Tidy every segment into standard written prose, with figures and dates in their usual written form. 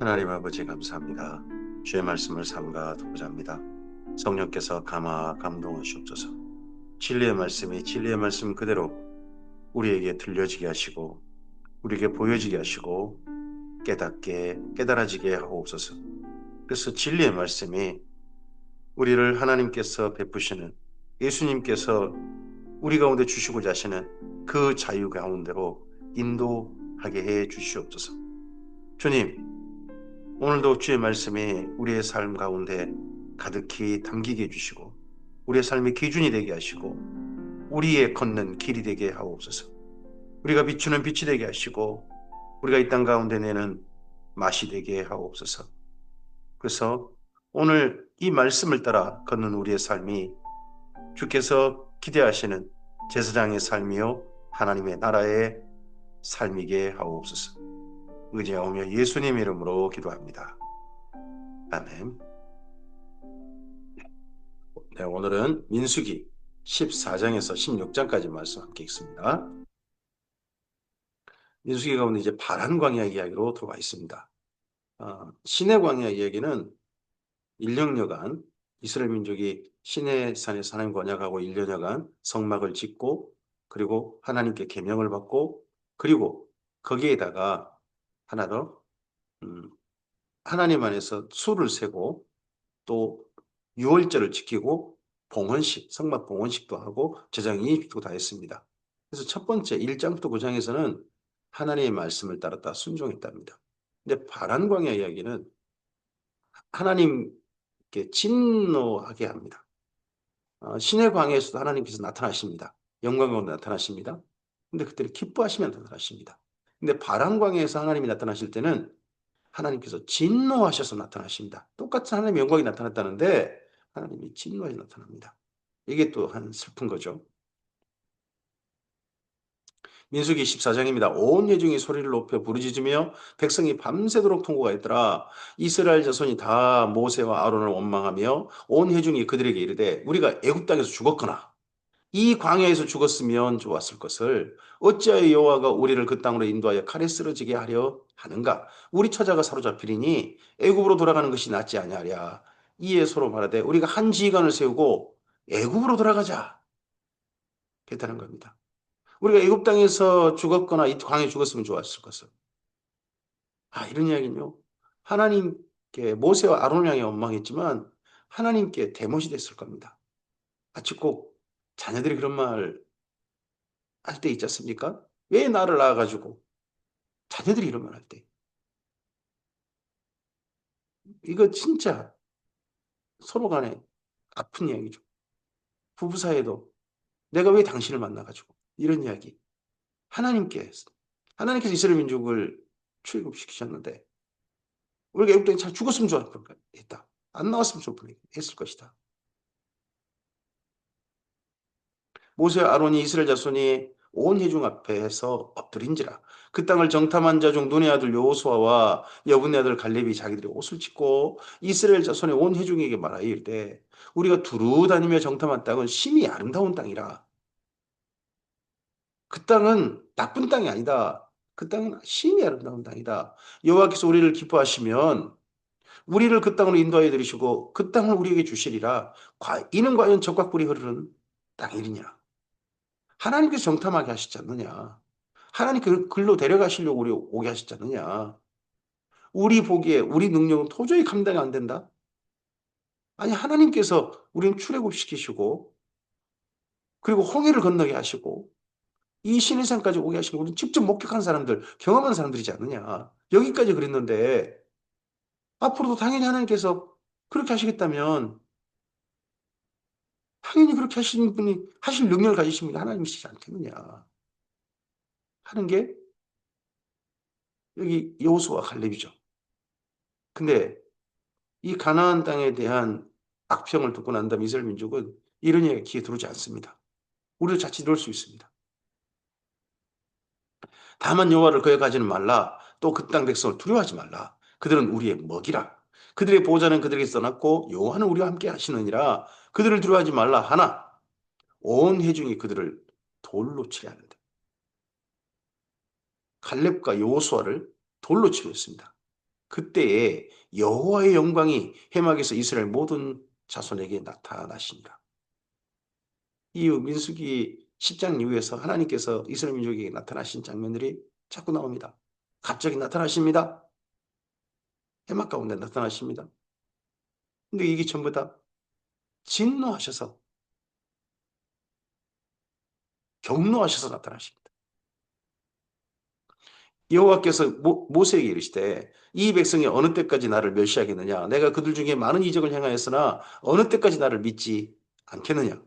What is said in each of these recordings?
하나님 아버지 감사합니다. 주의 말씀을 삼가 듣고자 합니다. 성령께서 감동하시옵소서. 진리의 말씀이 진리의 말씀 그대로 우리에게 들려지게 하시고 우리에게 보여지게 하시고 깨달아지게 하옵소서. 그래서 진리의 말씀이 우리를 하나님께서 베푸시는 예수님께서 우리 가운데 주시고자 하시는 그 자유 가운데로 인도하게 해 주시옵소서. 주님, 오늘도 주의 말씀이 우리의 삶 가운데 가득히 담기게 해주시고 우리의 삶의 기준이 되게 하시고 우리의 걷는 길이 되게 하옵소서. 우리가 비추는 빛이 되게 하시고 우리가 이 땅 가운데 내는 맛이 되게 하옵소서. 그래서 오늘 이 말씀을 따라 걷는 우리의 삶이 주께서 기대하시는 제사장의 삶이요 하나님의 나라의 삶이게 하옵소서. 의지하오며 예수님 이름으로 기도합니다. 아멘. 네, 오늘은 민수기 14장에서 16장까지 말씀 함께 읽습니다. 민수기 가운데 이제 바란 광야 이야기로 들어와 있습니다. 시내 광야 이야기는 1년여간 이스라엘 민족이 시내 산에서 하나님 언약하고 1년여간 성막을 짓고 그리고 하나님께 계명을 받고 그리고 거기에다가 하나 더 하나님 안에서 수를 세고 또 유월절을 지키고 봉헌식, 성막 봉헌식도 하고 제장 인입식도 다 했습니다. 그래서 첫 번째 1장부터 9장에서는 하나님의 말씀을 따랐다 순종했답니다. 근데 바란 광야 이야기는 하나님께 진노하게 합니다. 신의 광야에서도 하나님께서 나타나십니다. 영광 가운데 나타나십니다. 근데 그때를 기뻐하시면 나타나십니다. 근데 바란 광야에서 하나님이 나타나실 때는 하나님께서 진노하셔서 나타나십니다. 똑같은 하나님의 영광이 나타났다는데 하나님이 진노하셔서 나타납니다. 이게 또 한 슬픈 거죠. 민수기 14장입니다. 온 회중이 소리를 높여 부르짖으며 백성이 밤새도록 통곡하였더라. 이스라엘 자손이 다 모세와 아론을 원망하며 온 회중이 그들에게 이르되 우리가 애굽 땅에서 죽었거나 이 광야에서 죽었으면 좋았을 것을 어찌하여 여호와가 우리를 그 땅으로 인도하여 칼에 쓰러지게 하려 하는가? 우리 처자가 사로잡히리니 애굽으로 돌아가는 것이 낫지 아니하랴. 이에 서로 말하되 우리가 한 지휘관을 세우고 애굽으로 돌아가자. 그랬다는 겁니다. 우리가 애굽 땅에서 죽었거나 이 광야에 죽었으면 좋았을 것을. 이런 이야기는요. 하나님께 모세와 아론을 향해 원망했지만 하나님께 대못이 됐을 겁니다. 마치 꼭 자녀들이 그런 말 할 때 있지 않습니까? 왜 나를 낳아가지고 자녀들이 이런 말 할 때. 이거 진짜 서로 간에 아픈 이야기죠. 부부 사이에도 내가 왜 당신을 만나가지고 이런 이야기. 하나님께서 하나님께서 이스라엘 민족을 출애굽시키셨는데 우리가 애굽 땅에 잘 죽었으면 좋았다. 안 나왔으면 좋을 뻔했을 것이다. 모세와 아론이 이스라엘 자손이 온 회중 앞에서 엎드린지라 그 땅을 정탐한 자 중 눈의 아들 여호수아와 여분의 아들 갈렙이 자기들의 옷을 찢고 이스라엘 자손의 온 회중에게 말하여 이르되 우리가 두루 다니며 정탐한 땅은 심히 아름다운 땅이라. 그 땅은 나쁜 땅이 아니다. 그 땅은 심히 아름다운 땅이다. 여호와께서 우리를 기뻐하시면 우리를 그 땅으로 인도하여 들이시고 그 땅을 우리에게 주시리라. 이는 과연 적과 꿀이 흐르는 땅이냐. 하나님께서 정탐하게 하시지 않느냐. 하나님 글로 데려가시려고 우리 오게 하시지 않느냐. 우리 보기에 우리 능력은 도저히 감당이 안 된다. 아니 하나님께서 우리는 출애굽시키시고 그리고 홍해를 건너게 하시고 이 시내산까지 오게 하시고 우리는 직접 목격한 사람들 경험한 사람들이지 않느냐. 여기까지 그랬는데 앞으로도 당연히 하나님께서 그렇게 하시겠다면 당연히 그렇게 하시는 분이 하실 능력을 가지신 분이 하나님이시지 않겠느냐 하는 게 여기 여호수아 갈렙이죠. 근데 이 가나안 땅에 대한 악평을 듣고 난 다음 이스라엘 민족은 이런 이야기 귀에 들어오지 않습니다. 우리도 자칫 이럴 수 있습니다. 다만 여호와를 거역하지는 말라. 또 그 땅 백성을 두려워하지 말라. 그들은 우리의 먹이라. 그들의 보호자는 그들에게 써놨고 여호와는 우리와 함께 하시느니라. 그들을 두려워하지 말라 하나 온 회중이 그들을 돌로 치려 하는데 갈렙과 여호수아를 돌로 치려 했습니다. 그때에 여호와의 영광이 해막에서 이스라엘 모든 자손에게 나타나시니라. 이 민수기 10장 이후에서 하나님께서 이스라엘 민족에게 나타나신 장면들이 자꾸 나옵니다. 갑자기 나타나십니다. 해막 가운데 나타나십니다. 근데 이게 전부 다 진노하셔서 경노하셔서 나타나십니다. 여호와께서 모세에게 이르시되 이 백성이 어느 때까지 나를 멸시하겠느냐? 내가 그들 중에 많은 이적을 행하였으나 어느 때까지 나를 믿지 않겠느냐?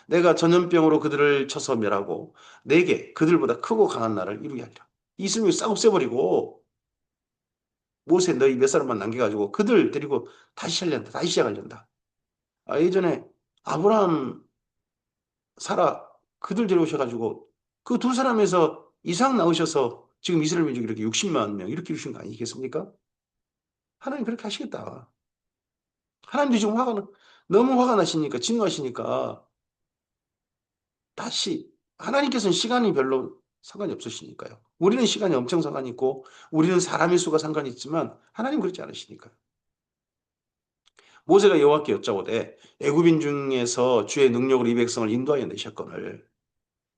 내가 전염병으로 그들을 쳐서 멸하고 내게 그들보다 크고 강한 나를 이루게 하리라. 이스라엘 싹 없애버리고 모세 너희 몇 사람만 남겨가지고 그들 데리고 다시 하려다. 다시 시작하려다. 예전에 아브라함, 사라 그들 데려오셔가지고 그 두 사람에서 이상 나오셔서 지금 이스라엘 민족이 이렇게 60만 명 이렇게 이루신 거 아니겠습니까? 하나님 그렇게 하시겠다. 하나님도 지금 너무 화가 나시니까, 진노하시니까 다시, 하나님께서는 시간이 별로 상관이 없으시니까요. 우리는 시간이 엄청 상관이 있고, 우리는 사람의 수가 상관이 있지만, 하나님 그렇지 않으시니까요. 모세가 여호와께 여짜오되 애굽인 중에서 주의 능력으로 이 백성을 인도하여 내셨거늘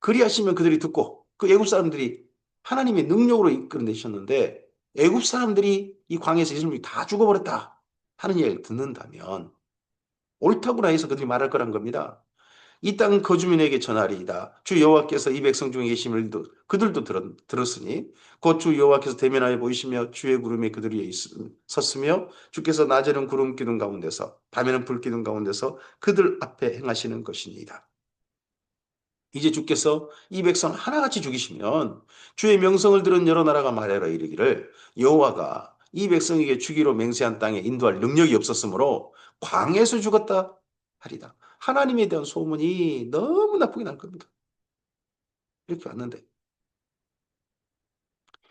그리하시면 그들이 듣고 그 애굽 사람들이 하나님의 능력으로 이끌어내셨는데 애굽 사람들이 이 광야에서 이스라엘이 다 죽어버렸다 하는 이야기를 듣는다면 옳다구나 해서 그들이 말할 거란 겁니다. 이 땅 거주민에게 전하리이다. 주 여호와께서 이 백성 중에 계심을 그들도 들었으니 곧 주 여호와께서 대면하여 보이시며 주의 구름에 그들 위에 섰으며 주께서 낮에는 구름 기둥 가운데서 밤에는 불 기둥 가운데서 그들 앞에 행하시는 것이니이다. 이제 주께서 이 백성 하나같이 죽이시면 주의 명성을 들은 여러 나라가 말하여 이르기를 여호와가 이 백성에게 주기로 맹세한 땅에 인도할 능력이 없었으므로 광야에서 죽었다 하리다. 하나님에 대한 소문이 너무 나쁘게 날 겁니다. 이렇게 왔는데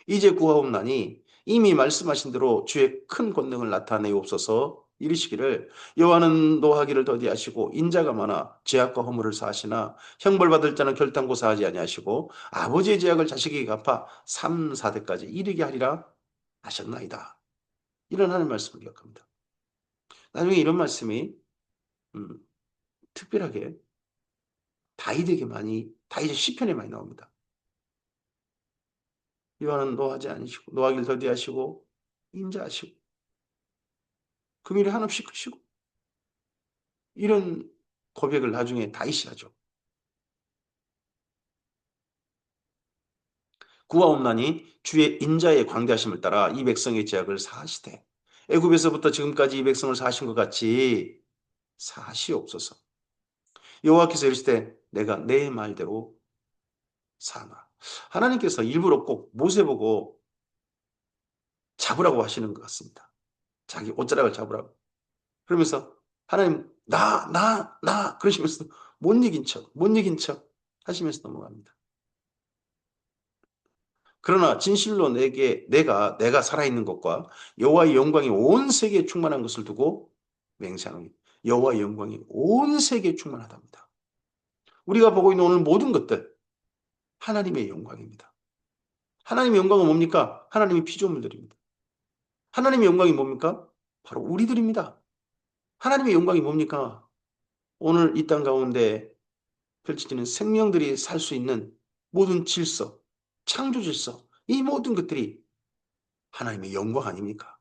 이제 구하옵나니 이미 말씀하신 대로 주의 큰 권능을 나타내옵소서. 이르시기를 여호와는 노하기를 더디하시고 인자가 많아 죄악과 허물을 사하시나 형벌받을 자는 결단코 사하지 아니하시고 아버지의 죄악을 자식에게 갚아 3, 4대까지 이르게 하리라 하셨나이다. 이런 하나님 말씀을 기억합니다. 나중에 이런 말씀이 음, 특별하게 다윗의 시편에 많이 나옵니다. 여호와는 노하지 아니시고 노하기를 더디하시고 인자하시고 금일에 한없이 크시고 이런 고백을 나중에 다윗이 하죠. 구하옵나니 주의 인자의 광대하심을 따라 이 백성의 죄악을 사하시되 애굽에서부터 지금까지 이 백성을 사하신 것 같이 사하시옵소서. 여호와께서 이르시되 내가 내 말대로 사나. 하나님께서 일부러 꼭 모세 보고 잡으라고 하시는 것 같습니다. 자기 옷자락을 잡으라고. 그러면서 하나님 나 그러시면서 못 이긴 척 하시면서 넘어갑니다. 그러나 진실로 내가 살아있는 것과 여호와의 영광이 온 세계에 충만한 것을 두고 맹세하노니 여호와의 영광이 온 세계에 충만하답니다. 우리가 보고 있는 오늘 모든 것들 하나님의 영광입니다. 하나님의 영광은 뭡니까? 하나님의 피조물들입니다. 하나님의 영광이 뭡니까? 바로 우리들입니다. 하나님의 영광이 뭡니까? 오늘 이 땅 가운데 펼쳐지는 생명들이 살 수 있는 모든 질서, 창조 질서, 이 모든 것들이 하나님의 영광 아닙니까?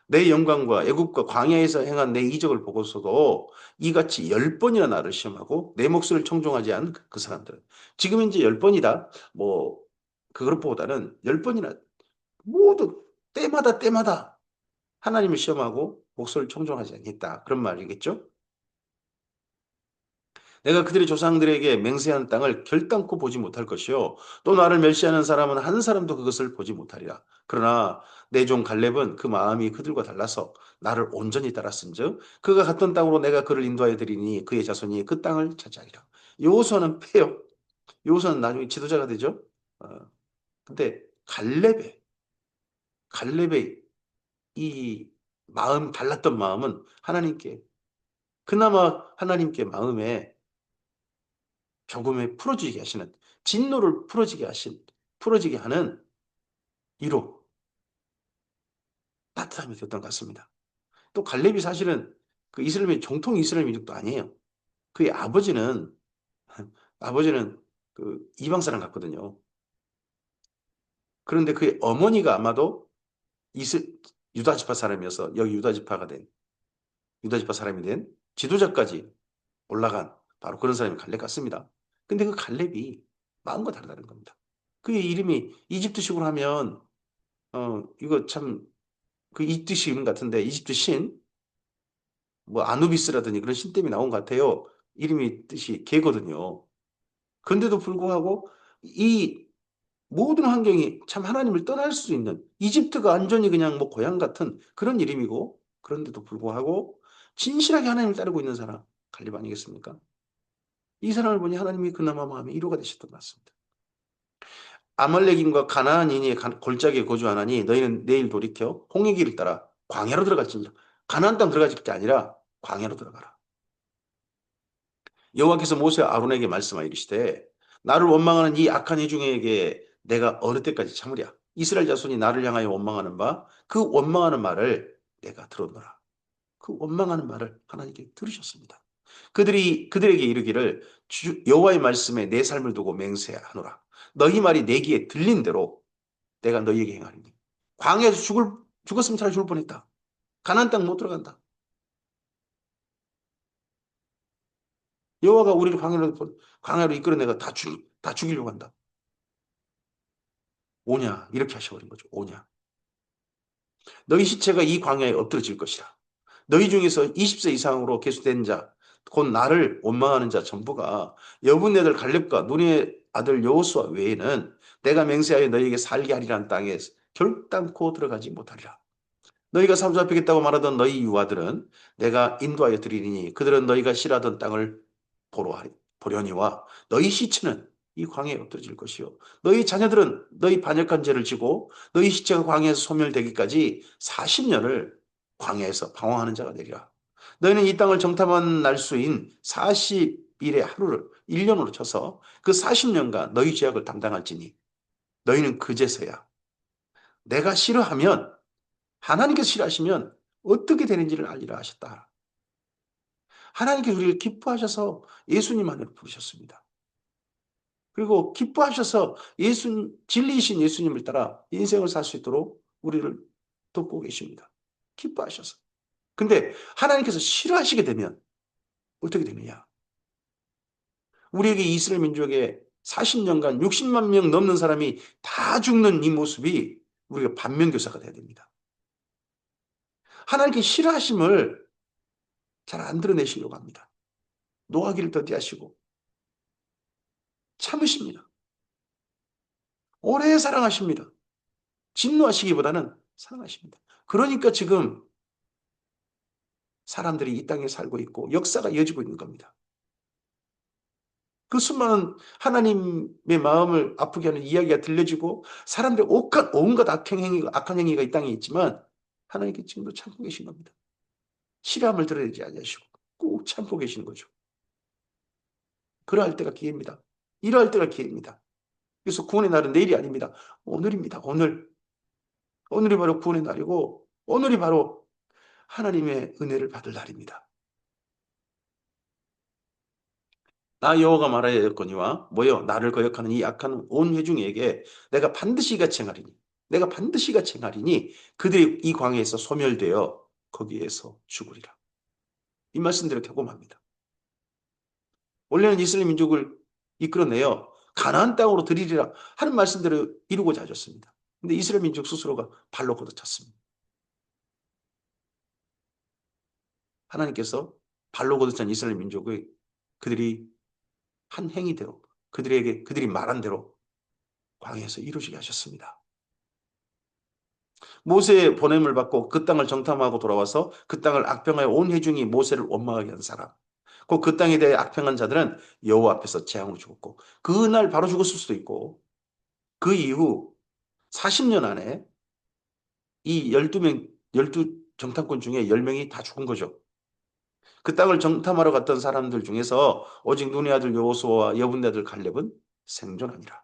내 영광과 애굽과 광야에서 행한 내 이적을 보고서도 이같이 10번이나 나를 시험하고 내 목소리를 청종하지 않은 그 사람들은 지금 이제 10번이다. 뭐 그것보다는 10번이나 모두 때마다 하나님을 시험하고 목소리를 청종하지 않겠다. 그런 말이겠죠? 내가 그들의 조상들에게 맹세한 땅을 결단코 보지 못할 것이요. 또 나를 멸시하는 사람은 한 사람도 그것을 보지 못하리라. 그러나 내 종 갈렙은 그 마음이 그들과 달라서 나를 온전히 따랐은즉 그가 갔던 땅으로 내가 그를 인도하여 드리니 그의 자손이 그 땅을 차지하리라. 여호수아는 패요. 여호수아는 나중에 지도자가 되죠. 어, 근데 갈렙의 이 마음 달랐던 마음은 하나님께 그나마 하나님께 마음에 조금의 풀어지게 하시는 진노를 풀어지게 하는 이로 따뜻함이 되었던 것 같습니다. 또 갈렙이 사실은 그 이스라엘의 정통 이스라엘 민족도 아니에요. 그의 아버지는 그 이방 사람 같거든요. 그런데 그의 어머니가 아마도 이스 유다 지파 사람이어서 여기 유다 지파 사람이 된 지도자까지 올라간 바로 그런 사람이 갈렙 같습니다. 근데 그 갈렙이 마음과 다르다는 겁니다. 그의 이름이 이집트식으로 하면 이거 참 그 이집트 이름 같은데 이집트 신 뭐 아누비스라든지 그런 신 때문에 나온 것 같아요. 이름이 뜻이 개거든요. 그런데도 불구하고 이 모든 환경이 참 하나님을 떠날 수 있는 이집트가 완전히 그냥 뭐 고향 같은 그런 이름이고 그런데도 불구하고 진실하게 하나님을 따르고 있는 사람 갈렙 아니겠습니까? 이 사람을 보니 하나님이 그나마 마음에 위로가 되셨던 것 같습니다. 아말렉인과 가나안인이 골짜기에 거주하나니 너희는 내일 돌이켜 홍해 길을 따라 광야로 들어갈지니라. 가나안 땅 들어갈 게 아니라 광야로 들어가라. 여호와께서 모세와 아론에게 말씀하여 이르시되 나를 원망하는 이 악한 회중에게 내가 어느 때까지 참으랴. 이스라엘 자손이 나를 향하여 원망하는 바 그 원망하는 말을 내가 들었노라. 그 원망하는 말을 하나님께 들으셨습니다. 그들에게 이르기를 여호와의 말씀에 내 삶을 두고 맹세하노라. 너희 말이 내 귀에 들린 대로 내가 너희에게 행하리니. 광야에서 죽었으면 차라리 죽을 뻔했다. 가나안 땅 못 들어간다. 여호와가 우리를 광야로 이끌어내가 다 죽이려고 한다. 오냐 이렇게 하셔버린 거죠. 오냐. 너희 시체가 이 광야에 엎드러질 것이라. 너희 중에서 20세 이상으로 계수된 자, 곧 나를 원망하는 자 전부가 여분의 아들 갈렙과 눈의 아들 여호수아 외에는 내가 맹세하여 너희에게 살게 하리라는 땅에 결단코 들어가지 못하리라. 너희가 사로잡히겠다고 말하던 너희 유아들은 내가 인도하여 드리리니 그들은 너희가 싫어하던 땅을 보려니와 너희 시체는 이 광야에 엎드러질 것이요 너희 자녀들은 너희 반역한 죄를 지고 너희 시체가 광야에서 소멸되기까지 40년을 광야에서 방황하는 자가 되리라. 너희는 이 땅을 정탐한 날수인 40일의 하루를 1년으로 쳐서 그 40년간 너희 죄악을 담당할지니 너희는 그제서야 내가 싫어하면 하나님께서 싫어하시면 어떻게 되는지를 알리라 하셨다. 하나님께서 우리를 기뻐하셔서 예수님 안으로 부르셨습니다. 그리고 기뻐하셔서 진리이신 예수님을 따라 인생을 살 수 있도록 우리를 돕고 계십니다. 기뻐하셔서. 근데 하나님께서 싫어하시게 되면 어떻게 되느냐? 우리에게 이스라엘 민족의 40년간 60만 명 넘는 사람이 다 죽는 이 모습이 우리가 반면교사가 돼야 됩니다. 하나님께 싫어하심을 잘 안 드러내시려고 합니다. 노하기를 더디하시고 참으십니다. 오래 사랑하십니다. 진노하시기보다는 사랑하십니다. 그러니까 지금 사람들이 이 땅에 살고 있고 역사가 이어지고 있는 겁니다. 그 수많은 하나님의 마음을 아프게 하는 이야기가 들려지고 사람들의 온갖 악한 행위가 이 땅에 있지만 하나님께 지금도 참고 계신 겁니다. 실함을 드러내지 않으시고 꼭 참고 계시는 거죠. 그러할 때가 기회입니다. 이러할 때가 기회입니다. 그래서 구원의 날은 내일이 아닙니다. 오늘입니다. 오늘이 바로 구원의 날이고 오늘이 바로 하나님의 은혜를 받을 날입니다. 나 여호와가 말하였거니와 뭐요 나를 거역하는 이 악한 온 회중에게 내가 반드시 같이 행하리니 그들이 이 광야에서 소멸되어 거기에서 죽으리라. 이 말씀대로 경험합니다. 원래는 이스라엘 민족을 이끌어내어 가나안 땅으로 들이리라 하는 말씀대로 이루고자 하셨습니다. 근데 이스라엘 민족 스스로가 발로 걷어찼습니다. 하나님께서 발로 걷어찬 이스라엘 민족의 그들이 한 행위대로 그들이 말한 대로 광야에서 이루어지게 하셨습니다. 모세의 보냄을 받고 그 땅을 정탐하고 돌아와서 그 땅을 악평하여 온 회중이 모세를 원망하게 한 사람. 그 땅에 대해 악평한 자들은 여호와 앞에서 재앙으로 죽었고 그날 바로 죽었을 수도 있고 그 이후 40년 안에 이 12 정탐꾼 중에 10명이 다 죽은 거죠. 그 땅을 정탐하러 갔던 사람들 중에서 오직 눈의 아들 여호수아와 여분의 아들 갈렙은 생존하니라.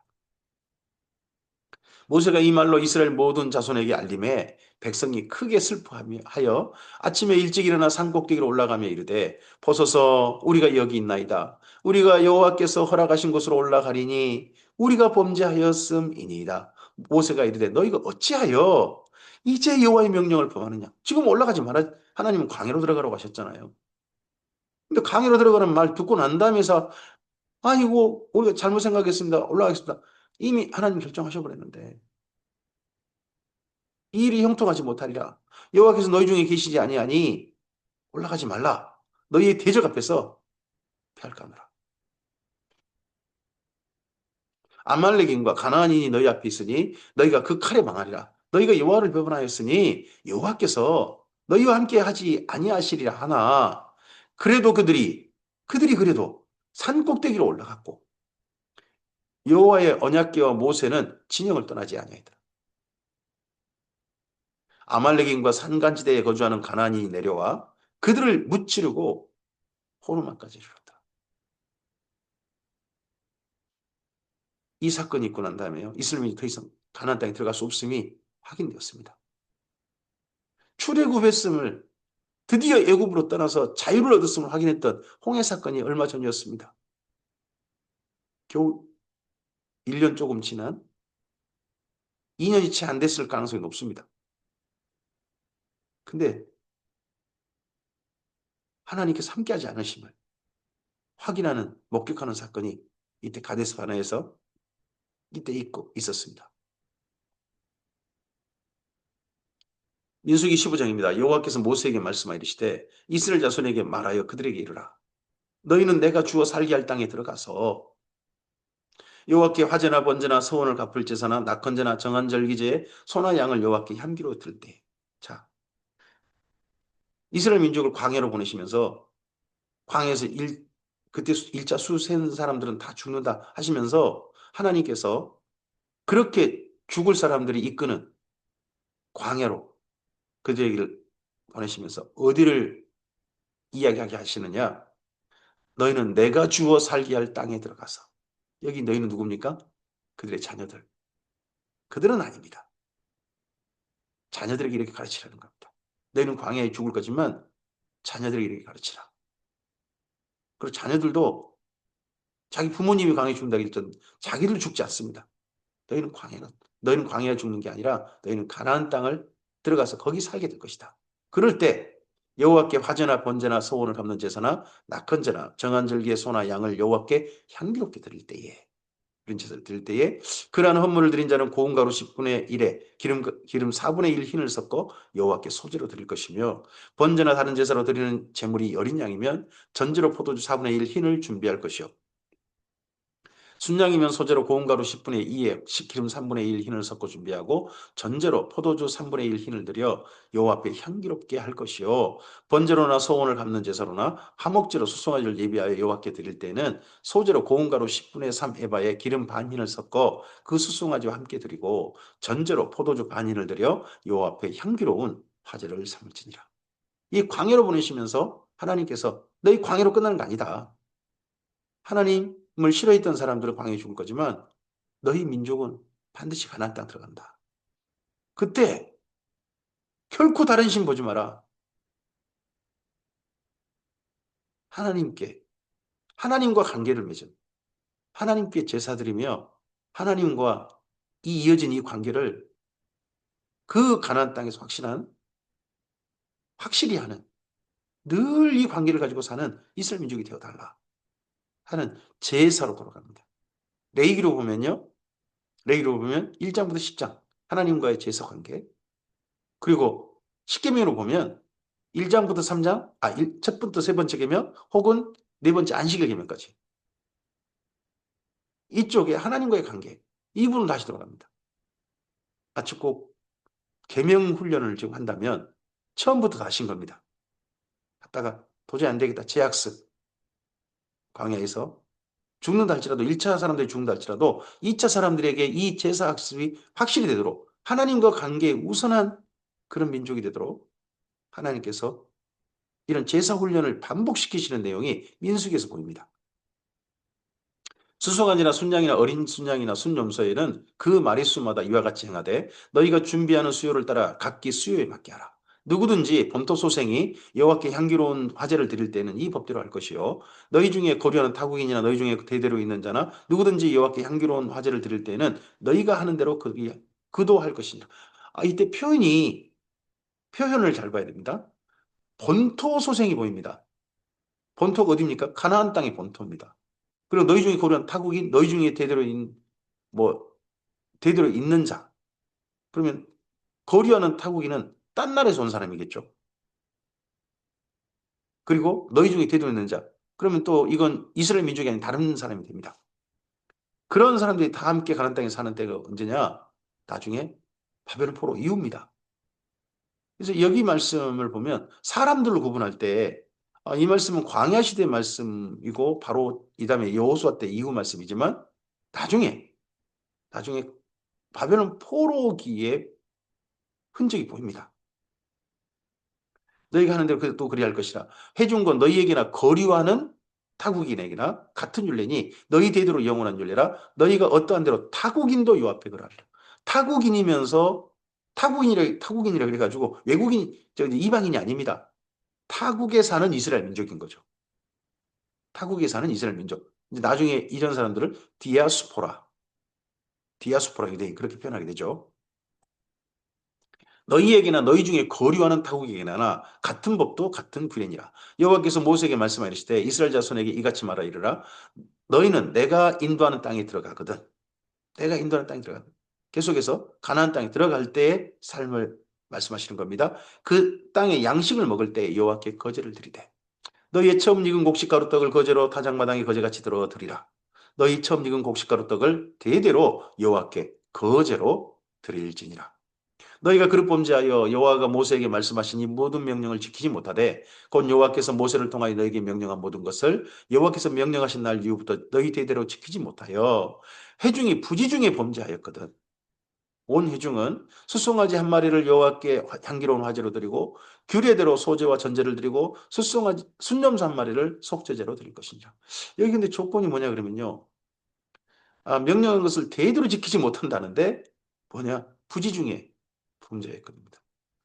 모세가 이 말로 이스라엘 모든 자손에게 알림해 백성이 크게 슬퍼하여 아침에 일찍 일어나 산꼭대기로 올라가며 이르되 보소서 우리가 여기 있나이다. 우리가 여호와께서 허락하신 곳으로 올라가리니 우리가 범죄하였음이니이다. 모세가 이르되 너희가 어찌하여 이제 여호와의 명령을 범하느냐. 지금 올라가지 마라. 하나님은 광야로 들어가라고 하셨잖아요. 근데 강의로 들어가는 말 듣고 난 다음에서 아이고 우리가 잘못 생각했습니다. 올라가겠습니다. 이미 하나님 결정하셔 버렸는데 이 일이 형통하지 못하리라. 여호와께서 너희 중에 계시지 아니하니 올라가지 말라. 너희의 대적 앞에서 패할까 하노라. 아말렉인과 가나안인이 너희 앞에 있으니 너희가 그 칼에 망하리라. 너희가 여호와를 배반하였으니 여호와께서 너희와 함께 하지 아니하시리라 하나 그래도 그들이 그래도 산 꼭대기로 올라갔고 여호와의 언약궤와 모세는 진영을 떠나지 아니하더라. 아말렉인과 산간지대에 거주하는 가나안인이 내려와 그들을 무찌르고 호르마까지 이르렀다. 이 사건이 있고 난 다음에요. 이스라엘이 더 이상 가나안 땅에 들어갈 수 없음이 확인되었습니다. 출애굽했음을 드디어 애굽으로 떠나서 자유를 얻었음을 확인했던 홍해 사건이 얼마 전이었습니다. 겨우 1년 조금 지난 2년이 채 안 됐을 가능성이 높습니다. 근데 하나님께서 함께하지 않으심을 확인하는 목격하는 사건이 이때 가데스 바네아에서 이때 있고 있었습니다. 민수기 15장입니다. 여호와께서 모세에게 말씀하시되 이스라엘 자손에게 말하여 그들에게 이르라. 너희는 내가 주어 살게 할 땅에 들어가서 여호와께 화제나 번제나 서원을 갚을 제사나 낙헌제나 정한 절기제에 소나 양을 여호와께 향기로 들 때. 자, 이스라엘 민족을 광야로 보내시면서 광야에서 그때 일자 수 센 사람들은 다 죽는다 하시면서 하나님께서 그렇게 죽을 사람들이 이끄는 광야로 그들에게 보내시면서 어디를 이야기하게 하시느냐? 너희는 내가 주어 살게 할 땅에 들어가서 여기 너희는 누굽니까? 그들의 자녀들. 그들은 아닙니다. 자녀들에게 이렇게 가르치라는 겁니다. 너희는 광야에 죽을 거지만 자녀들에게 이렇게 가르치라. 그리고 자녀들도 자기 부모님이 광야에 죽는다고 했던 자기들 죽지 않습니다. 너희는 광야에 죽는 게 아니라 너희는 가나안 땅을 들어가서 거기 살게 될 것이다. 그럴 때 여호와께 화제나 번제나 소원을 갚는 제사나 낙헌제나 정한 절기의 소나 양을 여호와께 향기롭게 드릴 때에 이런 제사를 드릴 때에 그러한 헌물을 드린 자는 고운 가루 10분의 1에 기름 4분의 1 흰을 섞어 여호와께 소제로 드릴 것이며 번제나 다른 제사로 드리는 제물이 여린 양이면 전제로 포도주 4분의 1 흰을 준비할 것이요 순양이면 소재로 고운 가루 10분의 2에 기름 3분의 1 흰을 섞어 준비하고 전제로 포도주 3분의 1 흰을 들여 여호와 앞에 향기롭게 할 것이요 번제로나 소원을 갚는 제사로나 화목제로 수송아지를 예비하여 여호와께 드릴 때에는 소재로 고운 가루 10분의 3 에바에 기름 반 흰을 섞어 그 수송아지와 함께 드리고 전제로 포도주 반 흰을 들여 여호와 앞에 향기로운 화제를 삼을지니라. 이 광야로 보내시면서 하나님께서 너희 광야로 끝나는 거 아니다. 하나님을 싫어했던 사람들은 광야에 죽을 거지만 너희 민족은 반드시 가나안 땅 들어간다. 그때 결코 다른 신 보지 마라. 하나님께 하나님과 관계를 맺은 하나님께 제사드리며 하나님과 이 이어진 이 관계를 그 가나안 땅에서 확실히 하는 늘 이 관계를 가지고 사는 이스라엘 민족이 되어달라 하는 제사로 돌아갑니다. 레위기로 보면 1장부터 10장 하나님과의 제사 관계 그리고 십계명으로 보면 1장부터 3장, 첫부터 세 번째 계명 혹은 네 번째 안식일 계명까지 이쪽에 하나님과의 관계 이 부분을 다시 돌아갑니다. 마치 꼭 계명 훈련을 지금 한다면 처음부터 다 하신 겁니다. 하다가 도저히 안 되겠다. 재학습 광야에서 죽는다 할지라도 1차 사람들이 죽는다 할지라도 2차 사람들에게 이 제사학습이 확실히 되도록 하나님과 관계에 우선한 그런 민족이 되도록 하나님께서 이런 제사 훈련을 반복시키시는 내용이 민수기에서 보입니다. 수송아지나 순양이나 어린 순양이나 순염소에는 그 마리수마다 이와 같이 행하되 너희가 준비하는 수요를 따라 각기 수요에 맞게 하라. 누구든지 본토 소생이 여호와께 향기로운 화제를 드릴 때는 이 법대로 할 것이요 너희 중에 거류하는 타국인이나 너희 중에 대대로 있는 자나 누구든지 여호와께 향기로운 화제를 드릴 때는 너희가 하는 대로 그도 할 것이니라. 이때 표현을 잘 봐야 됩니다. 본토 소생이 보입니다. 본토가 어디입니까? 가나안 땅이 본토입니다. 그리고 너희 중에 거류한 타국인, 너희 중에 뭐 대대로 있는 자. 그러면 거류하는 타국인은 딴 나라에서 온 사람이겠죠. 그리고 너희 중에 대대로 있는 자. 그러면 또 이건 이스라엘 민족이 아닌 다른 사람이 됩니다. 그런 사람들이 다 함께 가나안 땅에 사는 때가 언제냐? 나중에 바벨론 포로 이후입니다. 그래서 여기 말씀을 보면 사람들로 구분할 때 이 말씀은 광야 시대 말씀이고 바로 이 다음에 여호수아 때 이후 말씀이지만 나중에 바벨론 포로기의 흔적이 보입니다. 너희가 하는 대로 또 그리할 것이라. 해준 건 너희에게나 거류하는 타국인에게나 같은 율례니 너희 대대로 영원한 율례라. 너희가 어떠한 대로 타국인도 요 앞에 그러하리라. 타국인이면서 타국인이라 그래가지고 외국인 이방인이 아닙니다. 타국에 사는 이스라엘 민족인 거죠. 타국에 사는 이스라엘 민족. 이제 나중에 이런 사람들을 디아스포라 유대인 그렇게 표현하게 되죠. 너희에게나 너희 중에 거류하는 타국에게나 같은 법도 같은 규례니라. 여호와께서 모세에게 말씀하시되 이스라엘 자손에게 이같이 말하 이르라. 너희는 내가 인도하는 땅에 들어가거든. 내가 인도하는 땅에 들어가거든. 계속해서 가나안 땅에 들어갈 때의 삶을 말씀하시는 겁니다. 그 땅의 양식을 먹을 때 여호와께 거제를 드리되 너희의 처음 익은 곡식가루 떡을 거제로 타작마당에 거제같이 들어 드리라. 너희 처음 익은 곡식가루 떡을 대대로 여호와께 거제로 드릴지니라. 너희가 그릇 범죄하여 여호와가 모세에게 말씀하신 이 모든 명령을 지키지 못하되 곧 여호와께서 모세를 통하여 너희에게 명령한 모든 것을 여호와께서 명령하신 날 이후부터 너희 대대로 지키지 못하여 회중이 부지중에 범죄하였거든. 온 회중은 수송아지 한 마리를 여호와께 향기로운 화제로 드리고 규례대로 소제와 전제를 드리고 수송아지 순념소 한 마리를 속죄제로 드릴 것이니라. 여기 근데 조건이 뭐냐 그러면요. 명령한 것을 대대로 지키지 못한다는데 뭐냐? 부지중에 범죄했거든요.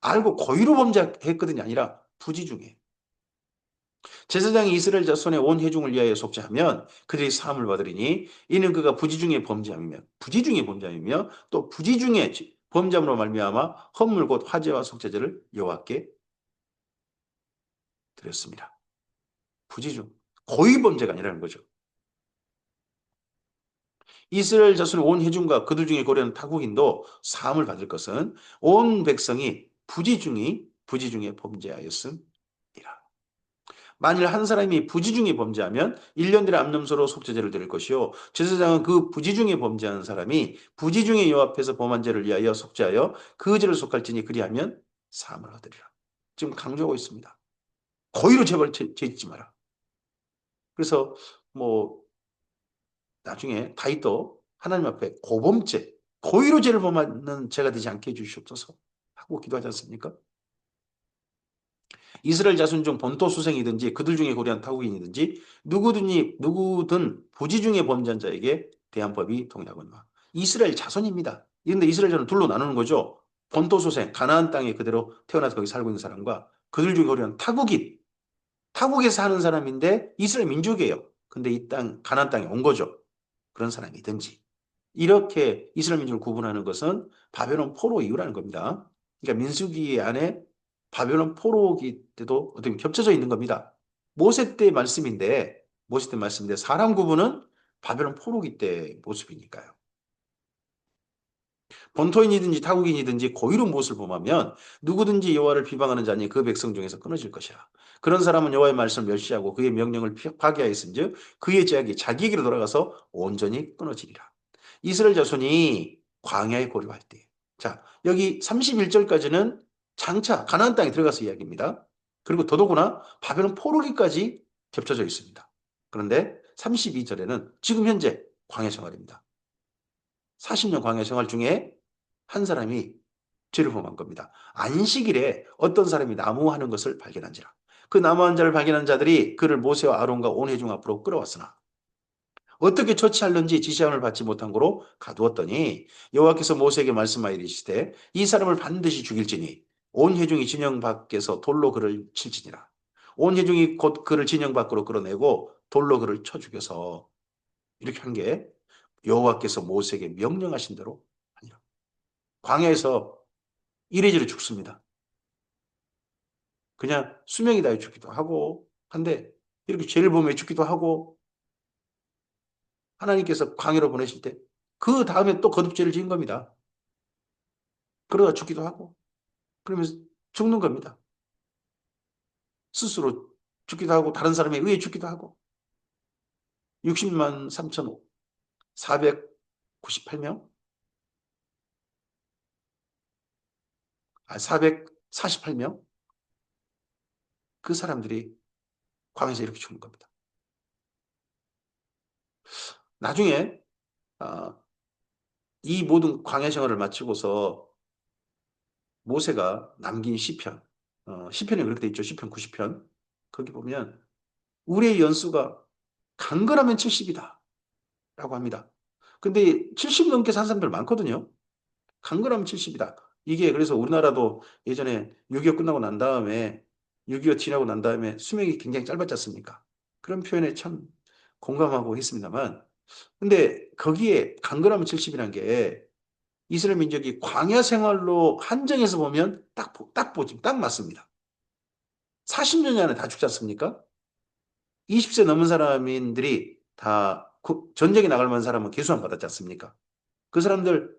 알고 고의로 범죄했거든요. 아니라 부지중에. 제사장이 이스라엘 자손의 온 회중을 위하여 속죄하면 그들이 사함을 받으리니 이는 그가 부지중에 범죄함이며 또 부지중에 범죄함으로 말미암아 헌물 곧 화제와 속죄제를 여호와께 드렸습니다. 부지중. 고의 범죄가 아니라는 거죠. 이스라엘 자손의 온 회중과 그들 중에 고려한 타국인도 사함을 받을 것은 온 백성이 부지중에 범죄하였음이라. 만일 한 사람이 부지중에 범죄하면 1년 들의 암염소로 속죄제를 드릴 것이요 제사장은 그 부지중에 범죄하는 사람이 부지중에 여호와 앞에서 범한 죄를 위하여 속죄하여 그 죄를 속할지니 그리하면 사함을 얻으리라. 지금 강조하고 있습니다. 고의로 제발 죄 짓지 마라. 그래서 뭐 나중에 다윗도 하나님 앞에 고범죄, 고의로 죄를 범하는 죄가 되지 않게 해주시옵소서 하고 기도하지 않습니까? 이스라엘 자손 중 본토 수생이든지 그들 중에 고려한 타국인이든지 누구든 부지 중에 범죄한 자에게 대한 법이 동일하거니와. 이스라엘 자손입니다. 그런데 이스라엘 자손은 둘로 나누는 거죠. 본토 수생, 가나안 땅에 그대로 태어나서 거기 살고 있는 사람과 그들 중에 고려한 타국인, 타국에 사는 사람인데 이스라엘 민족이에요. 근데 이 땅, 가나안 땅에 온 거죠. 그런 사람이든지. 이렇게 이스라엘 민족을 구분하는 것은 바벨론 포로 이후라는 겁니다. 그러니까 민수기 안에 바벨론 포로기 때도 어떻게 겹쳐져 있는 겁니다. 모세 때 말씀인데 사람 구분은 바벨론 포로기 때 모습이니까요. 본토인이든지 타국인이든지 고의로 무엇을 범하면 누구든지 여호와를 비방하는 자니 그 백성 중에서 끊어질 것이라. 그런 사람은 여호와의 말씀을 멸시하고 그의 명령을 파괴하였은즉 그의 죄악이 자기에게로 돌아가서 온전히 끊어지리라. 이스라엘 자손이 광야에 고려할 때. 자, 여기 31절까지는 장차 가나안 땅에 들어가서 이야기입니다. 그리고 더더구나 바벨론 포로기까지 겹쳐져 있습니다. 그런데 32절에는 지금 현재 광야 생활입니다. 40년 광야 생활 중에 한 사람이 죄를 범한 겁니다. 안식일에 어떤 사람이 나무하는 것을 발견한지라. 그 나무한 자를 발견한 자들이 그를 모세와 아론과 온 회중 앞으로 끌어왔으나 어떻게 처치하는지 지시함을 받지 못한 고로 가두었더니 여호와께서 모세에게 말씀하여 이르시되 이 사람을 반드시 죽일지니 온 회중이 진영 밖에서 돌로 그를 칠지니라. 온 회중이 곧 그를 진영 밖으로 끌어내고 돌로 그를 쳐 죽여서 이렇게 한 게 여호와께서 모세에게 명령하신 대로 아니라 광야에서 이래저래 죽습니다. 그냥 수명이 다해 죽기도 하고 한데 이렇게 죄를 범해 죽기도 하고 하나님께서 광야로 보내실 때 그 다음에 또 거듭 죄를 지은 겁니다. 그러다 죽기도 하고 그러면서 죽는 겁니다. 스스로 죽기도 하고 다른 사람에 의해 죽기도 하고 60만 3,498명? 448명? 그 사람들이 광야에서 이렇게 죽는 겁니다. 나중에 이 모든 광야 생활을 마치고서 모세가 남긴 시편, 시편에 그렇게 돼 있죠. 시편 90편. 거기 보면 우리의 연수가 강건하면 70이다 라고 합니다. 근데 70 넘게 산 사람들 많거든요. 강건하면 70이다. 이게 그래서 우리나라도 예전에 6.25 끝나고 난 다음에 6.25 지나고 난 다음에 수명이 굉장히 짧았지 않습니까? 그런 표현에 참 공감하고 있습니다만 근데 거기에 강건하면 70이라는 게 이스라엘 민족이 광야 생활로 한정해서 보면 딱 맞습니다. 40년 안에 다 죽지 않습니까? 20세 넘은 사람들이 다 전쟁에 나갈 만한 사람은 계수함 받았지 않습니까? 그 사람들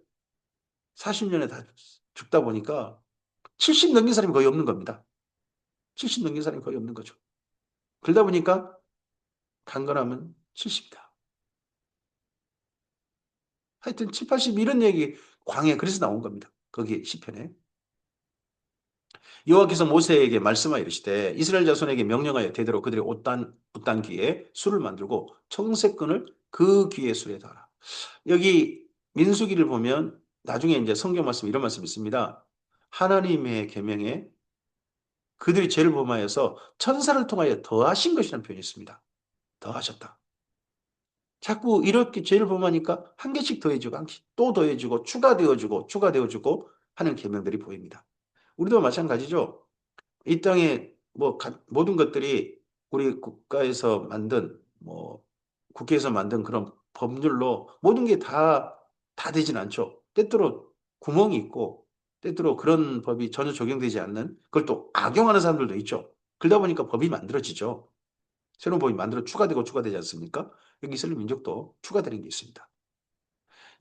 40년에 다 죽다 보니까 70 넘긴 사람이 거의 없는 겁니다. 70 넘긴 사람이 거의 없는 거죠. 그러다 보니까 강건하면 70이다. 하여튼 7, 80 이런 얘기 광해 그래서 나온 겁니다. 거기 시편에. 여호와께서 모세에게 말씀하여 이르시되 이스라엘 자손에게 명령하여 대대로 그들의 옷단 귀에 술을 만들고 청색끈을 그 귀에 술에 달아. 여기 민수기를 보면 나중에 이제 성경 말씀 이런 말씀이 있습니다. 하나님의 계명에 그들이 죄를 범하여서 천사를 통하여 더하신 것이라는 표현이 있습니다. 더하셨다. 자꾸 이렇게 죄를 범하니까 한 개씩 더해지고 또 더해지고 추가되어지고 하는 계명들이 보입니다. 우리도 마찬가지죠. 이 땅에 뭐 모든 것들이 우리 국가에서 만든 뭐 국회에서 만든 그런 법률로 모든 게 다 되진 않죠. 때때로 구멍이 있고 때때로 그런 법이 전혀 적용되지 않는 그걸 또 악용하는 사람들도 있죠. 그러다 보니까 법이 만들어지죠. 새로운 법이 추가되지 않습니까? 여기 이스라엘 민족도 추가되는 게 있습니다.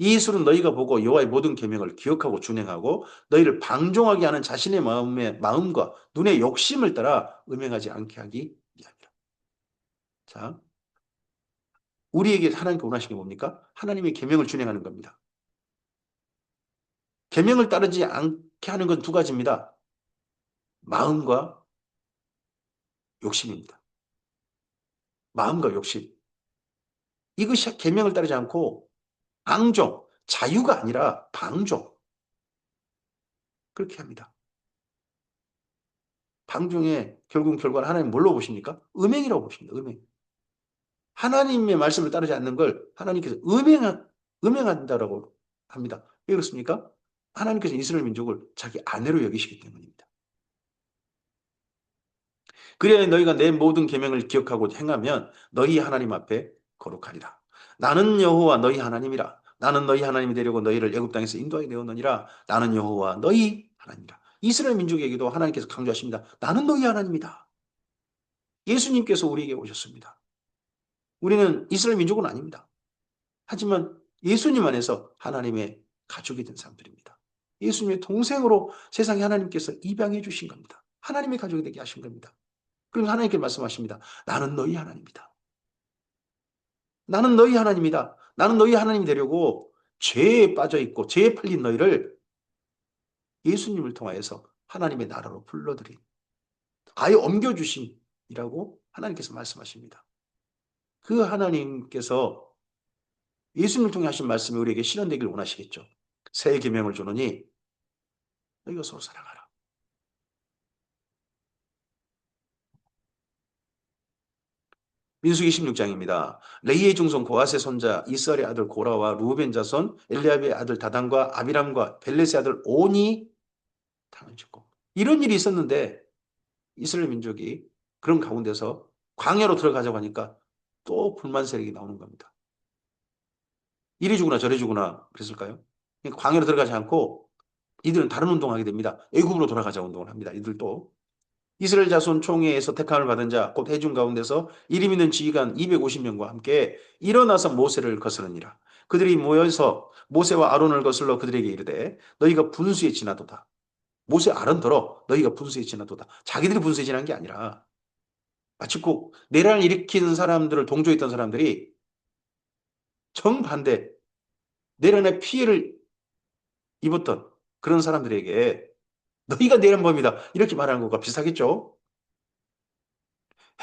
이 술은 너희가 보고 여호와의 모든 계명을 기억하고 준행하고 너희를 방종하게 하는 자신의 마음과 눈의 욕심을 따라 음행하지 않게 하기 위함이라. 자, 우리에게 하나님께 원하시는 게 뭡니까? 하나님의 계명을 준행하는 겁니다. 계명을 따르지 않게 하는 건 두 가지입니다. 마음과 욕심입니다. 마음과 욕심. 이것이 계명을 따르지 않고 방종, 자유가 아니라 방종. 그렇게 합니다. 방종의 결과를 하나님 뭘로 보십니까? 음행이라고 보십니다. 음행. 하나님의 말씀을 따르지 않는 걸 하나님께서 음행한다라고 합니다. 왜 그렇습니까? 하나님께서 이스라엘 민족을 자기 아내로 여기시기 때문입니다. 그래야 너희가 내 모든 계명을 기억하고 행하면 너희 하나님 앞에 거룩하리라. 나는 여호와 너희 하나님이라. 나는 너희 하나님이 되려고 너희를 애굽 땅에서 인도하게 되었느니라. 나는 여호와 너희 하나님이라. 이스라엘 민족에게도 하나님께서 강조하십니다. 나는 너희 하나님이다. 예수님께서 우리에게 오셨습니다. 우리는 이스라엘 민족은 아닙니다. 하지만 예수님 안에서 하나님의 가족이 된 사람들입니다. 예수님의 동생으로 세상에 하나님께서 입양해 주신 겁니다. 하나님의 가족이 되게 하신 겁니다. 그러면 하나님께 말씀하십니다. 나는 너희 하나님이다. 나는 너희 하나님이다. 나는 너희 하나님이 되려고 죄에 빠져 있고 죄에 팔린 너희를 예수님을 통하여서 하나님의 나라로 불러들인 아예 옮겨주심이라고 하나님께서 말씀하십니다. 그 하나님께서 예수님을 통해 하신 말씀이 우리에게 실현되기를 원하시겠죠. 새 계명을 주노니 너희가 서로 사랑하라. 민수기 16장입니다. 레이의 중손 고핫의 손자 이스라엘의 아들 고라와 루벤 자손 엘리압의 아들 다단과 아비람과 벨렛의 아들 온이 당을 짓고 이런 일이 있었는데 이스라엘 민족이 그런 가운데서 광야로 들어가자고 하니까 또 불만 세력이 나오는 겁니다. 이리 주구나 저리 주구나 그랬을까요? 그러니까 광야로 들어가지 않고 이들은 다른 운동을 하게 됩니다. 애굽으로 돌아가자 운동을 합니다. 이들도. 이스라엘 자손 총회에서 택함을 받은 자, 곧 회중 가운데서 이름 있는 지휘관 250명과 함께 일어나서 모세를 거스르니라. 그들이 모여서 모세와 아론을 거슬러 그들에게 이르되 너희가 분수에 지나도다. 모세 아론더러 너희가 분수에 지나도다. 자기들이 분수에 지난 게 아니라 마치 꼭 내란을 일으키는 사람들을 동조했던 사람들이 정반대 내란의 피해를 입었던 그런 사람들에게 너희가 내란범이다 이렇게 말하는 것과 비슷하겠죠.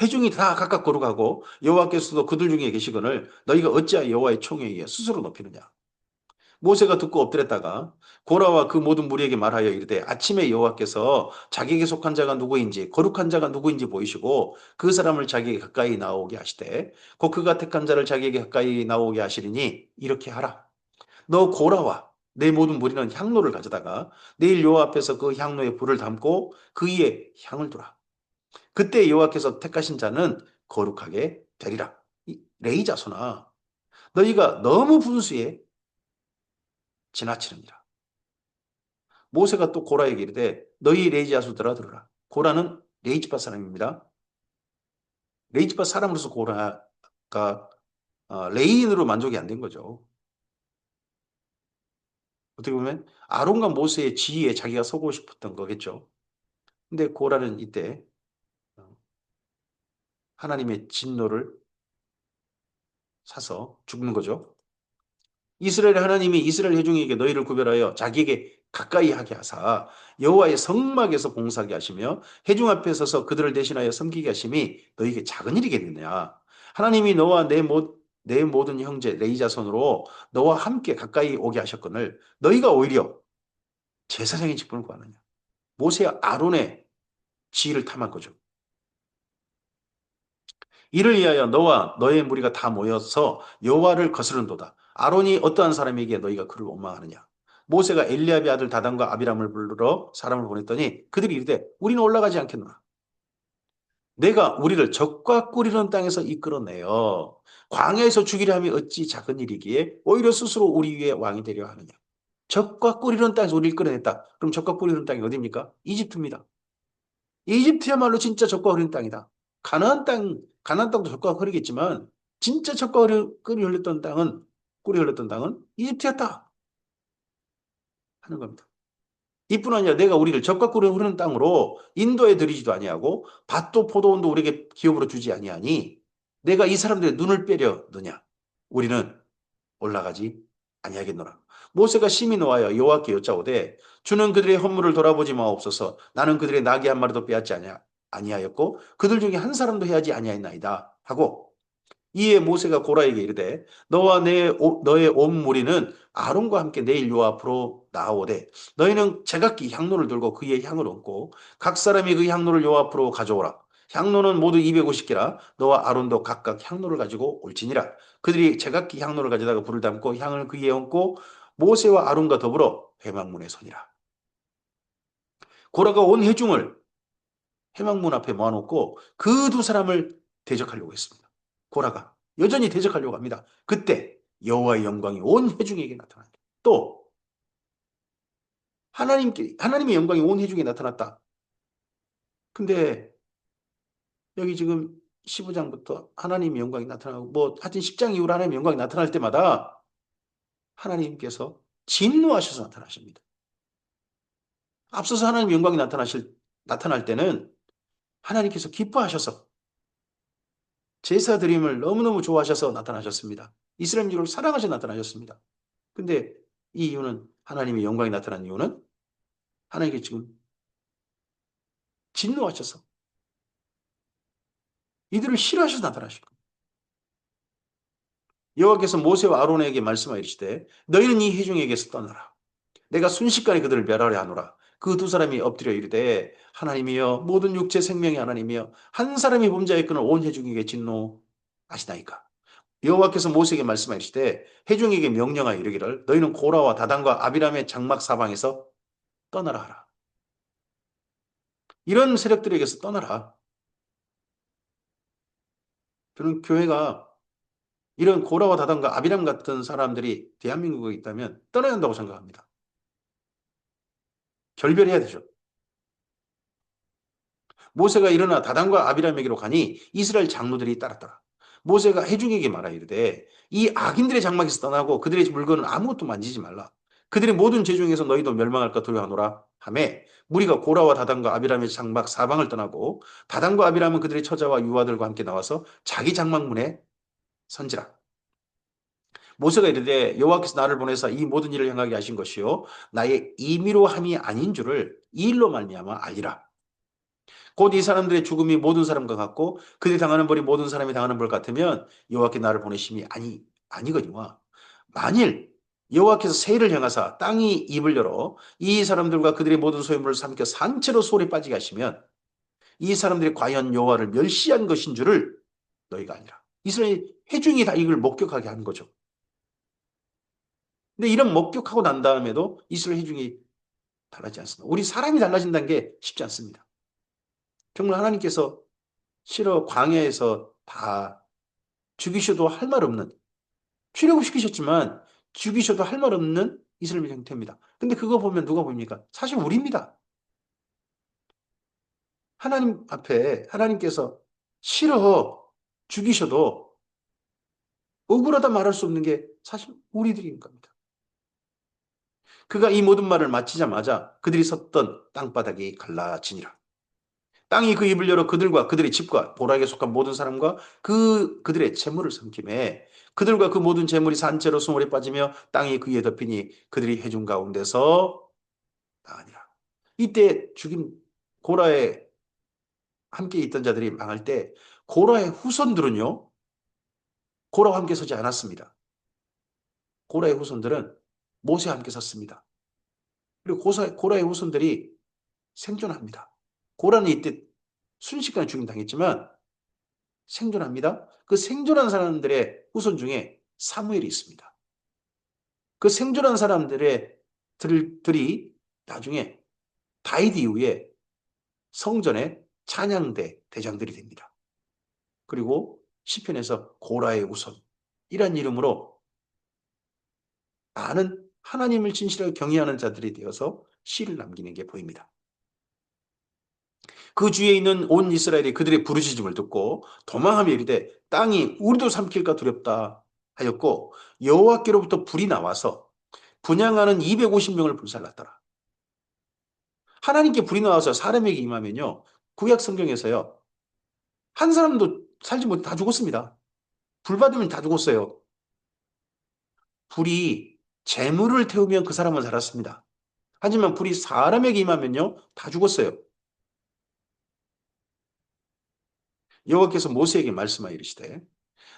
회중이 다 각각 거룩하고 여호와께서도 그들 중에 계시거늘 너희가 어찌하여 여호와의 총에 의해 스스로 높이느냐. 모세가 듣고 엎드렸다가 고라와 그 모든 무리에게 말하여 이르되 아침에 여호와께서 자기에게 속한 자가 누구인지 거룩한 자가 누구인지 보이시고 그 사람을 자기에게 가까이 나오게 하시되 곧 그가 택한 자를 자기에게 가까이 나오게 하시리니 이렇게 하라. 너 고라와 내 모든 무리는 향로를 가져다가 내일 여호와 앞에서 그 향로에 불을 담고 그 위에 향을 두라. 그때 여호와께서 택하신 자는 거룩하게 되리라. 레위 자손아, 너희가 너무 분수에 지나치느니라. 모세가 또 고라에게 이르되 너희 레위 자손들아 들으라. 고라는 레이지파 사람입니다. 레이지파 사람으로서 고라가 레이인으로 만족이 안 된 거죠. 어떻게 보면 아론과 모세의 지위에 자기가 서고 싶었던 거겠죠. 근데 고라는 이때 하나님의 진노를 사서 죽는 거죠. 이스라엘 하나님이 이스라엘 회중에게 너희를 구별하여 자기에게 가까이 하게 하사 여호와의 성막에서 봉사하게 하시며 회중 앞에 서서 그들을 대신하여 섬기게 하심이 너희에게 작은 일이겠느냐. 하나님이 너와 내 모든 형제 레위 자손으로 너와 함께 가까이 오게 하셨거늘 너희가 오히려 제사장의 직분을 구하느냐. 모세와 아론의 지위를 탐한 거죠. 이를 위하여 너와 너의 무리가 다 모여서 여호와를 거스른도다. 아론이 어떠한 사람에게 너희가 그를 원망하느냐. 모세가 엘리압의 아들 다단과 아비람을 부르러 사람을 보냈더니 그들이 이르되 우리는 올라가지 않겠노라. 내가 우리를 적과 꿀이는 땅에서 이끌어내어 광야에서 죽이려 함이 어찌 작은 일이기에 오히려 스스로 우리 위에 왕이 되려 하느냐. 적과 꿀이는 땅에서 우리를 끌어냈다. 그럼 적과 꿀이는 땅이 어디입니까? 이집트입니다. 이집트야말로 진짜 적과 흐르는 땅이다. 가나안 땅도 적과 흐르겠지만 진짜 적과 꿀이 흘렀던 땅은 꿀이 흘렀던 땅은 이집트였다 하는 겁니다. 이뿐 아니라 내가 우리를 적과 꿀이 흐르는 땅으로 인도에 들이지도 아니하고 밭도 포도원도 우리에게 기업으로 주지 아니하니 내가 이 사람들의 눈을 빼려 느냐? 우리는 올라가지 아니하겠노라. 모세가 심히 노하여 여호와께 여짜오되 주는 그들의 허물을 돌아보지 마옵소서. 나는 그들의 나귀 한 마리도 빼앗지 아니하였고 그들 중에 한 사람도 해하지 아니하였나이다 하고 이에 모세가 고라에게 이르되 너와 너의 온 무리는 아론과 함께 내일 요 앞으로 나오되 너희는 제각기 향로를 들고 그의 향을 얹고 각 사람이 그 향로를 요 앞으로 가져오라. 향로는 모두 250개라 너와 아론도 각각 향로를 가지고 올지니라. 그들이 제각기 향로를 가져다가 불을 담고 향을 그 위에 얹고 모세와 아론과 더불어 회막문에 서니라. 고라가 온 회중을 회막문 앞에 모아놓고 그 두 사람을 대적하려고 했습니다. 고라가 여전히 대적하려고 합니다. 그때 여호와의 영광이 온 회중에게 나타납니다. 또 하나님의 영광이 온 회중에 나타났다. 근데 여기 지금 15장부터 하나님의 영광이 나타나고 뭐 하여튼 10장 이후로 하나님의 영광이 나타날 때마다 하나님께서 진노하셔서 나타나십니다. 앞서서 하나님의 영광이 나타날 때는 하나님께서 기뻐하셔서 제사 드림을 너무너무 좋아하셔서 나타나셨습니다. 이스라엘 민족을 사랑하셔서 나타나셨습니다. 근데 이 이유는 하나님의 영광이 나타난 이유는 하나님께 지금 진노하셔서 이들을 싫어하셔서 나타나신 거예요. 여호와께서 모세와 아론에게 말씀하여 이르시되 너희는 이 회중에게서 떠나라. 내가 순식간에 그들을 멸하려 하노라. 그 두 사람이 엎드려 이르되 하나님이여 모든 육체 생명의 하나님이여 한 사람이 범죄하였거늘 온 회중에게 진노 아시나이까? 여호와께서 모세에게 말씀하시되 회중에게 명령하여 이르기를 너희는 고라와 다단과 아비람의 장막 사방에서 떠나라 하라. 이런 세력들에게서 떠나라. 저는 교회가 이런 고라와 다단과 아비람 같은 사람들이 대한민국에 있다면 떠나야 한다고 생각합니다. 결별해야 되죠. 모세가 일어나 다단과 아비람에게로 가니 이스라엘 장로들이 따랐더라. 모세가 회중에게 말하 이르되 이 악인들의 장막에서 떠나고 그들의 물건은 아무것도 만지지 말라. 그들의 모든 재중에서 너희도 멸망할까 두려워하노라 하매 무리가 고라와 다단과 아비람의 장막 사방을 떠나고 다단과 아비람은 그들의 처자와 유아들과 함께 나와서 자기 장막문에 선지라. 모세가 이르되 여호와께서 나를 보내사 이 모든 일을 행하게 하신 것이요 나의 임의로 함이 아닌 줄을 이 일로 말미암아 알리라. 곧 이 사람들의 죽음이 모든 사람과 같고 그들이 당하는 벌이 모든 사람이 당하는 벌 같으면 여호와께 나를 보내심이 아니거니와 만일 여호와께서 세일을 행하사 땅이 입을 열어 이 사람들과 그들의 모든 소유물을 삼켜 산채로 소홀히 빠지게 하시면 이 사람들이 과연 여호와를 멸시한 것인 줄을 너희가 아니라. 이스라엘 회중이 다 이걸 목격하게 한 거죠. 근데 이런 목격하고 난 다음에도 이스라엘 회중이 달라지지 않습니다. 우리 사람이 달라진다는 게 쉽지 않습니다. 정말 하나님께서 싫어 광야에서 다 죽이셔도 할 말 없는 출애굽시키셨지만 죽이셔도 할 말 없는 이스라엘 형태입니다. 근데 그거 보면 누가 봅니까? 사실 우리입니다. 하나님 앞에 하나님께서 싫어 죽이셔도 억울하다 말할 수 없는 게 사실 우리들인 겁니다. 그가 이 모든 말을 마치자마자 그들이 섰던 땅바닥이 갈라지니라. 땅이 그 입을 열어 그들과 그들의 집과 보라에게 속한 모든 사람과 그들의 재물을 삼키매 그들과 그 모든 재물이 산채로 수몰에 빠지며 땅이 그 위에 덮이니 그들이 회중 가운데서 나으니라. 이때 죽임 고라에 함께 있던 자들이 망할 때 고라의 후손들은요. 고라와 함께 서지 않았습니다. 고라의 후손들은 모세와 함께 섰습니다. 그리고 고라의 후손들이 생존합니다. 고라는 이때 순식간에 죽임당했지만 생존합니다. 그 생존한 사람들의 후손 중에 사무엘이 있습니다. 그 생존한 사람들의 들이 나중에 다윗 이후에 성전의 찬양대 대장들이 됩니다. 그리고 시편에서 고라의 후손이란 이름으로 많은 하나님을 진실하게 경외하는 자들이 되어서 시를 남기는 게 보입니다. 그 주위에 있는 온 이스라엘이 그들의 부르짖음을 듣고 도망하며 이르되 땅이 우리도 삼킬까 두렵다 하였고 여호와께로부터 불이 나와서 분향하는 250명을 불살랐더라. 하나님께 불이 나와서 사람에게 임하면요. 구약 성경에서요. 한 사람도 살지 못해 다 죽었습니다. 불 받으면 다 죽었어요. 불이 재물을 태우면 그 사람은 살았습니다. 하지만 불이 사람에게 임하면요. 다 죽었어요. 여호와께서 모세에게 말씀하여 이르시되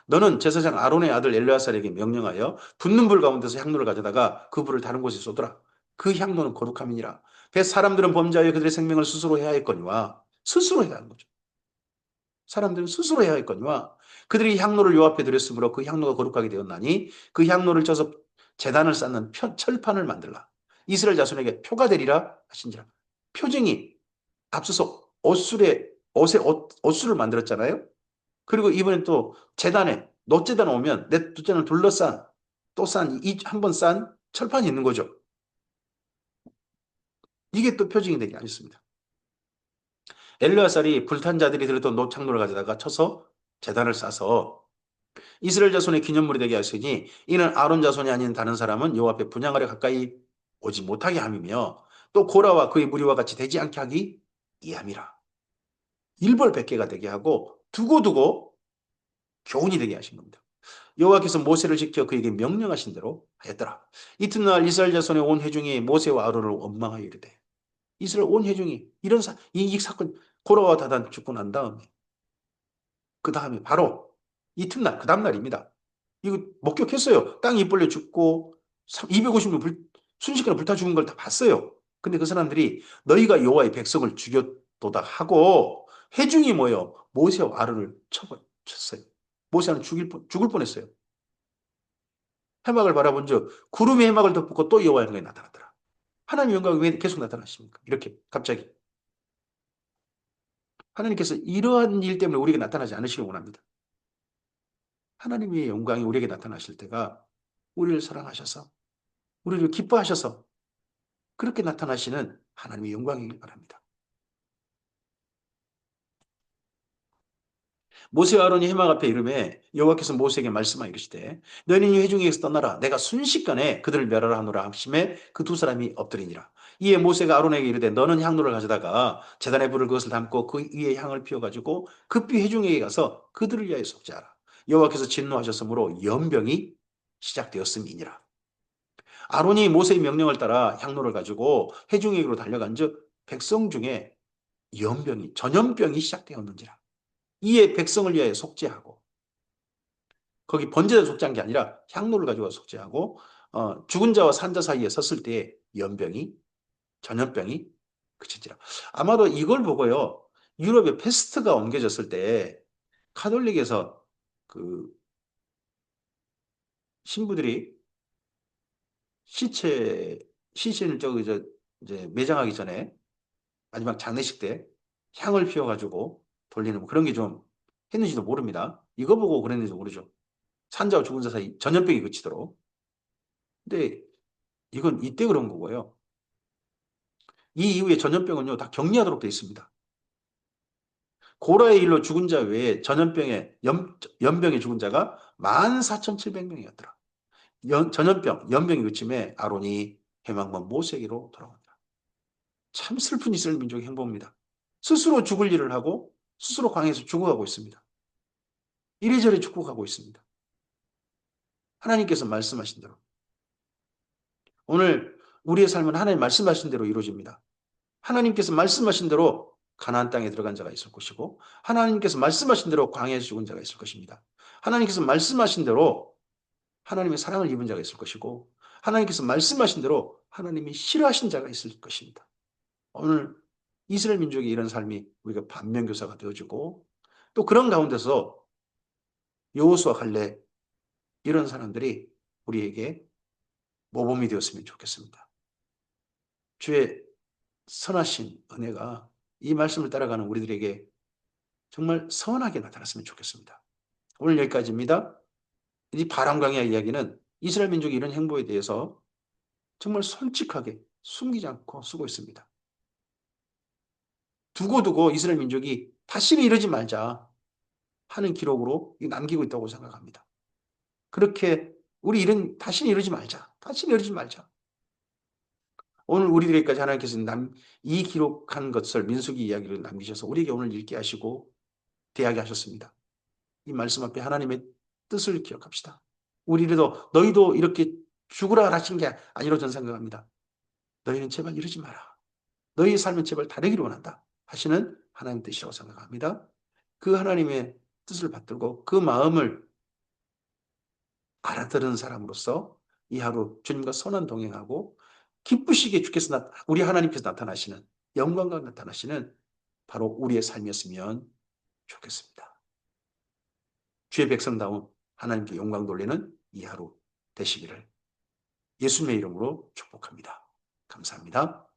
너는 제사장 아론의 아들 엘르야살에게 명령하여 붙는 불 가운데서 향로를 가져다가 그 불을 다른 곳에 쏟으라. 그 향로는 거룩함이니라. 사람들은 범죄하여 그들의 생명을 스스로 해야 했거니와 스스로 해야 하는 거죠. 사람들은 스스로 해야 했거니와 그들이 향로를 요 앞에 드렸으므로 그 향로가 거룩하게 되었나니 그 향로를 쪄서 제단을 쌓는 철판을 만들라. 이스라엘 자손에게 표가 되리라 하신지라. 표징이 앞서서 옷술을 만들었잖아요. 그리고 이번엔 또 재단에 놋재단 오면 내 돛재단을 둘러싼 또 싼 이 한 번 싼 철판이 있는 거죠. 이게 또 표징이 되지 않습니다. 엘르야살이 불탄 자들이 들었던 노창로를 가져다가 쳐서 재단을 싸서 이스라엘 자손의 기념물이 되게 하시니 이는 아론 자손이 아닌 다른 사람은 여호와 앞에 분향하려 가까이 오지 못하게 함이며 또 고라와 그의 무리와 같이 되지 않게 하기 이함이라. 일벌백계가 되게 하고 두고두고 교훈이 되게 하신 겁니다. 여호와께서 모세를 지켜 그에게 명령하신 대로 하였더라. 이튿날 이스라엘 자손의 온 회중이 모세와 아론을 원망하여 이르되 이스라엘 온 회중이 이 사건 고라와 다단 죽고 난 다음에 그 다음에 바로 이튿날 그 다음 날입니다. 이거 목격했어요. 땅이 입벌려 죽고 250명 순식간에 불타 죽은 걸 다 봤어요. 근데 그 사람들이 너희가 여호와의 백성을 죽였도다 하고 회중이 모여 모세와 아론을 쳤어요. 모세는 죽을 뻔했어요. 해막을 바라본 즉 구름이 해막을 덮고 또 여호와의 영광이 나타났더라. 하나님 영광이 왜 계속 나타나십니까? 이렇게 갑자기. 하나님께서 이러한 일 때문에 우리에게 나타나지 않으시길 원합니다. 하나님의 영광이 우리에게 나타나실 때가 우리를 사랑하셔서 우리를 기뻐하셔서 그렇게 나타나시는 하나님의 영광이길 바랍니다. 모세와 아론이 해막 앞에 이름에 여호와께서 모세에게 말씀하여 이르시되 너희는 이 회중에게서 떠나라 내가 순식간에 그들을 멸하라 하노라 하심에 그 두 사람이 엎드리니라. 이에 모세가 아론에게 이르되 너는 향로를 가져다가 제단에 불을 그것을 담고 그 위에 향을 피워가지고 급히 회중에게 가서 그들을 위하여 속죄하라. 여호와께서 진노하셨으므로 연병이 시작되었음이니라. 아론이 모세의 명령을 따라 향로를 가지고 회중에게로 달려간즉 백성 중에 연병이 전염병이 시작되었는지라. 이에 백성을 위하여 속죄하고 거기 번제를 속죄한 게 아니라 향로를 가지고 속죄하고 죽은 자와 산자 사이에 섰을 때에 연병이 전염병이 그치지라. 아마도 이걸 보고요. 유럽에 패스트가 옮겨졌을 때 카톨릭에서 그 신부들이 시체 시신을 이제 매장하기 전에 마지막 장례식 때 향을 피워가지고 돌리는 뭐 그런 게 좀 했는지도 모릅니다. 이거 보고 그랬는지도 모르죠. 산자와 죽은 자 사이 전염병이 그치도록. 근데 이건 이때 그런 거고요. 이 이후에 전염병은요, 다 격리하도록 되어 있습니다. 고라의 일로 죽은 자 외에 연병에 죽은 자가 14,700명이었더라. 전염병, 연병이 그침에 아론이 해망만 모세에게로 돌아온다. 참 슬픈 이스라엘 민족의 행보입니다. 스스로 죽을 일을 하고 스스로 광야에서 죽어가고 있습니다. 이래저래 죽어가고 있습니다. 하나님께서 말씀하신 대로. 오늘 우리의 삶은 하나님 말씀하신 대로 이루어집니다. 하나님께서 말씀하신 대로 가나안 땅에 들어간 자가 있을 것이고 하나님께서 말씀하신 대로 광야에서 죽은 자가 있을 것입니다. 하나님께서 말씀하신 대로 하나님의 사랑을 입은 자가 있을 것이고 하나님께서 말씀하신 대로 하나님이 싫어하신 자가 있을 것입니다. 오늘 이스라엘 민족의 이런 삶이 우리가 반면교사가 되어주고 또 그런 가운데서 여호수아 갈렙 이런 사람들이 우리에게 모범이 되었으면 좋겠습니다. 주의 선하신 은혜가 이 말씀을 따라가는 우리들에게 정말 선하게 나타났으면 좋겠습니다. 오늘 여기까지입니다. 이 바람광야 이야기는 이스라엘 민족의 이런 행보에 대해서 정말 솔직하게 숨기지 않고 쓰고 있습니다. 두고두고 이스라엘 민족이 다시는 이러지 말자 하는 기록으로 남기고 있다고 생각합니다. 그렇게 우리 다시는 이러지 말자. 다시는 이러지 말자. 오늘 우리들에게까지 하나님께서 이 기록한 것을 민수기 이야기를 남기셔서 우리에게 오늘 읽게 하시고 대하게 하셨습니다. 이 말씀 앞에 하나님의 뜻을 기억합시다. 우리도 너희도 이렇게 죽으라 하신 게 아니라고 저는 생각합니다. 너희는 제발 이러지 마라. 너희의 삶은 제발 다르기를 원한다 하시는 하나님 뜻이라고 생각합니다. 그 하나님의 뜻을 받들고 그 마음을 알아들은 사람으로서 이 하루 주님과 선한 동행하고 기쁘시게 주께서 우리 하나님께서 나타나시는 영광과 나타나시는 바로 우리의 삶이었으면 좋겠습니다. 주의 백성다운 하나님께 영광 돌리는 이 하루 되시기를 예수님의 이름으로 축복합니다. 감사합니다.